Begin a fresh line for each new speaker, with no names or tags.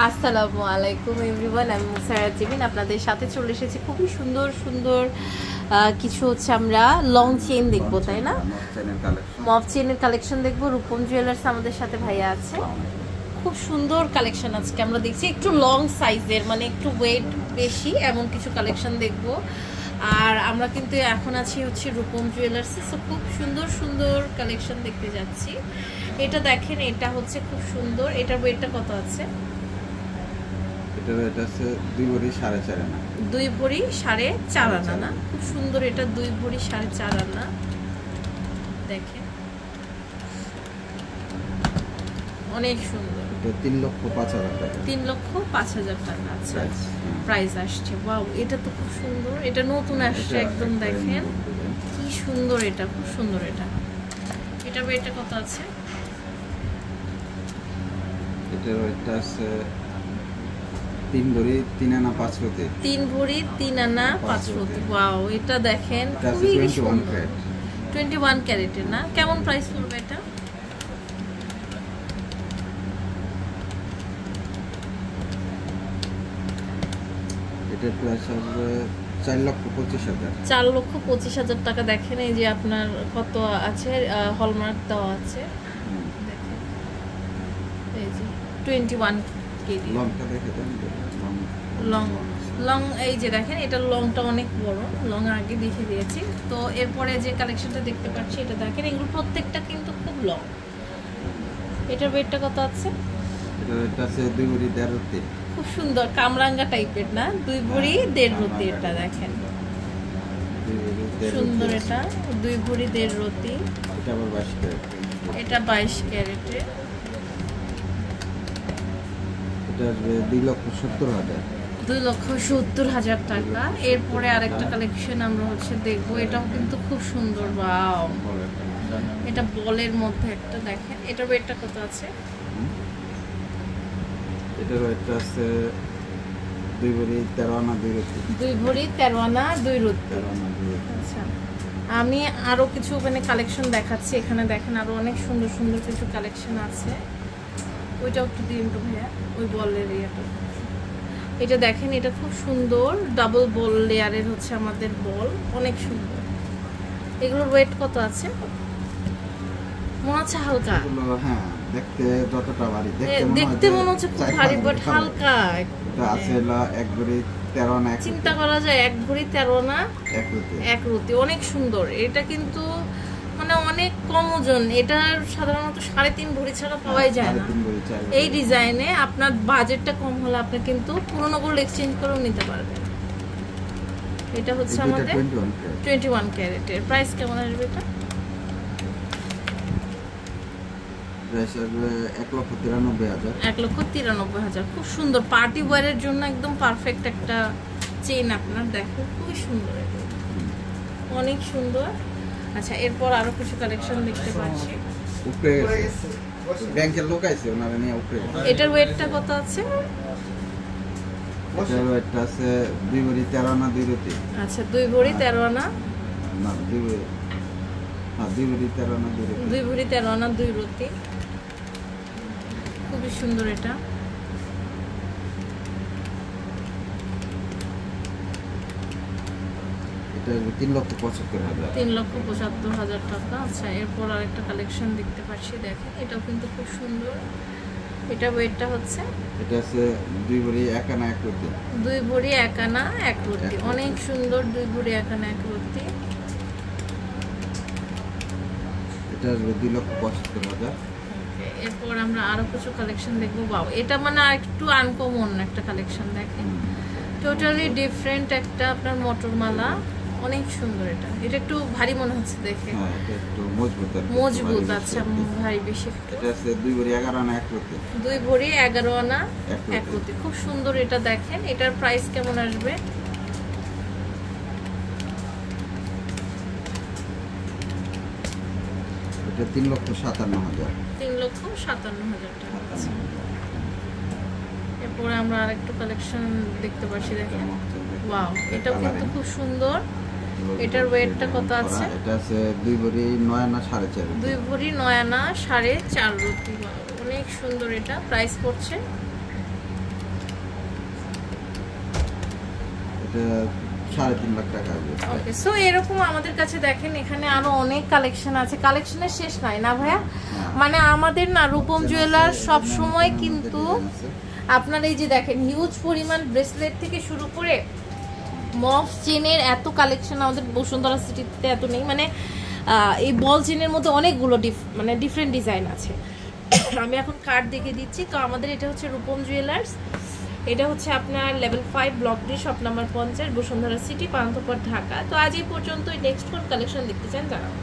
আসসালামু আলাইকুম এভরিওয়ান, আমি মুসারাত জিবিন আপনাদের সাথে চলে এসেছি। খুবই সুন্দর সুন্দর কিছু হচ্ছে আমরা লং চেইন দেখবো, তাই না? মফ চেইনের কালেকশন দেখবো। রূপম জুয়েলার্স আমাদের সাথে ভাইয়া আছে। খুব সুন্দর কালেকশন আজকে আমরা দেখছি, একটু লং সাইজের, মানে একটু ওয়েট বেশি এমন কিছু কালেকশন দেখবো। আর আমরা কিন্তু এখন আছি হচ্ছে রূপম জুয়েলার্সে, সো খুব সুন্দর সুন্দর কালেকশন দেখতে যাচ্ছি। এটা দেখেন, এটা হচ্ছে খুব সুন্দর। এটার ওয়েটটা কত আছে?
এটা আছে 2 ভরি 4.5 আনা।
2 ভরি 4.5 আনা না? খুব সুন্দর। এটা 2 ভরি 4.5 আনা। দেখেন অনেক সুন্দর।
এটা 3,05,000 টাকা।
3,05,000 টাকা। আচ্ছা, প্রাইস আসছে। ওয়াও, এটা তো খুব সুন্দর। এটা নতুন আসছে একদম। দেখেন কি সুন্দর, এটা খুব সুন্দর। এটা ওয়েটটা কত আছে?
এটা আছে 3 ভরি 3 আনা 5 রতি।
3 ভরি 3 আনা 5 রতি। ওয়াও, এটা দেখেন খুবই সুন্দর। 21 ক্যারেটের না? কেমন প্রাইস পড়বে এটা?
এটার প্রাইস আসবে 4,25,000।
4,25,000 টাকা। দেখেন এই যে আপনার কত আছে, হলমার্ক দেওয়া আছে। দেখেন এই যে 21 কেজি।
লংটা দেখে দেন।
লং এই যে দেখেন, এটা লংটা অনেক বড়। লং আগে দেখে দিয়েছি। তো এরপরে যে কালেকশনটা দেখতে পাচ্ছি, এটা দেখেন, এগুলো প্রত্যেকটা কিন্তু খুব লং। এটার ওয়েটটা কত আছে?
এটা আছে 2 ভরি 1.5 রতি।
খুব সুন্দর কামরাঙ্গা টাইপের না? 2 ভরি 1.5 রতি। এটা দেখেন সুন্দর। এটা 2 ভরি 1.5 রতি।
এটা আবার 22 ক্যারেট।
এটা 22 ক্যারেটের।
এটা আসবে 2,70,000।
2,70,000 টাকা। এরপরে আরেকটা কালেকশন আমরা হচ্ছে দেখবো। এটাও কিন্তু খুব সুন্দর। ওয়াও, এটা বলের মধ্যে একটা। দেখেন এটার ওয়েটটা কত আছে?
এটার ওয়েটটা আছে 2 ভরি 13 আনা 2 রতি।
2 ভরি 13 আনা 2 রতি। আচ্ছা, আমি আরো কিছু ওখানে কালেকশন দেখাচ্ছি। এখানে দেখেন আরো অনেক সুন্দর সুন্দর কিছু কালেকশন আছে। ওইটাও একটু দিন তো ভাইয়া, ওই বলের ইয়েটা। এটা দেখেন, এটা খুব সুন্দর। ডাবল বল লেয়ারের হচ্ছে আমাদের বল, অনেক সুন্দর। এগুলোর ওয়েট কত আছে? মনে হচ্ছে হালকা।
হ্যাঁ, দেখতে যতটা ভারী
দেখতে মনে হচ্ছে খুব ভারী, বাট হালকা।
এটা আছে 1 ভরি 13 আনা।
চিন্তা করা যায় 1 ভরি 13 আনা 1 রতি। অনেক সুন্দর। এটা কিন্তু মানে অনেক কম ওজন। এটা সাধারণত 3.5 ভরি ছাড়া পাওয়াই যায় না এই ডিজাইনে। আপনার বাজেটটা কম হলে আপনি কিন্তু পুরোনো গোল্ড এক্সচেঞ্জ করেও নিতে পারবেন। এটা হচ্ছে আমাদের 21 ক্যারেটের। প্রাইস কেমন আসবে এটা?
প্রাইস আসবে 1,93,000।
1,93,000। খুব সুন্দর পার্টি ওয়্যারের জন্য একদম পারফেক্ট একটা চেইন আপনার। দেখো খুবই সুন্দর, অনেক সুন্দর। আচ্ছা, এরপর আরো কিছু কালেকশন দেখতে পাচ্ছি।
উপরে ব্যাংকের লোক আছে, ওনারা নিয়ে উপরে।
এটার ওয়েটটা কত আছে?
এটার ওয়েটটা আছে 2 ভরি 13 আনা 2 রতি।
আচ্ছা, 2 ভরি 13 আনা
না, 2 ভরি, হ্যাঁ 2 ভরি 13 আনা 2 রতি।
2 ভরি 13 আনা 2 রতি। খুবই সুন্দর এটা।
এটা 3,75,000।
3,75,000 টাকা। আচ্ছা, এরপর আরেকটা কালেকশন দেখতে পাচ্ছি। দেখেন এটাও কিন্তু খুব সুন্দর। এটা ওয়েটটা হচ্ছে?
এটা আছে 2 ভরি 1 আনা 1 রতি।
2 ভরি 1 আনা 1 রতি। অনেক সুন্দর। 2 ভরি 1 আনা 1 রতি।
এটা আসবে 2,75,000।
এরপর আমরা আরো কিছু কালেকশন দেখবো। বাও, এটা মানে আরেকটু আনকমন একটা কালেকশন। দেখেন টোটালি ডিফারেন্ট একটা আপনার মটরমালা। অনেক সুন্দর। এটা একটু ভারী মনে হচ্ছে দেখে।
হ্যাঁ, এটা একটু মজবুত।
আচ্ছা, ভারী বেশি।
এটা আছে 2 ভরি 11 আনা 1 রতি।
2 ভরি 11 আনা 1 রতি। খুব সুন্দর। এটা দেখেন, এটার প্রাইস কেমন আসবে?
এটা 3,57,000।
3,57,000 টাকা। এরপরে আমরা আরেকটু কালেকশন দেখতে পাচ্ছি। দেখেন ওয়াও, এটাও কিন্তু খুব সুন্দর। এটার ওয়েটটা কত আছে?
এটা আছে 2 ভরি 9 আনা 4.5।
2 ভরি 9 আনা 4.5 রতি। অনেক সুন্দর। এটা প্রাইস পড়ছে
এটা 3.5 লাখ টাকা আসবে।
ওকে, সো এরকম আমাদের কাছে দেখেন এখানে আরো অনেক কালেকশন আছে, কালেকশনের শেষ নাই না ভাইয়া? মানে আমাদের না রূপম জুয়েলার সব সময় কিন্তু আপনার এই যে দেখেন হিউজ পরিমাণ ব্রেসলেট থেকে শুরু করে মফ চেনের এত কালেকশন আমাদের বসুন্ধরা সিটিতে এত নেই। মানে এই বল চেনের মধ্যে অনেকগুলো মানে ডিফারেন্ট ডিজাইন আছে। আমি এখন কার্ড দেখে দিচ্ছি। তো আমাদের এটা হচ্ছে রূপম জুয়েলার্স, এটা হচ্ছে আপনার level 5 block D shop number 50 Bashundhara city Panthapath Dhaka. তো আজ এই পর্যন্তই। নেক্সট কোন কালেকশন দেখতে চান জানাবো।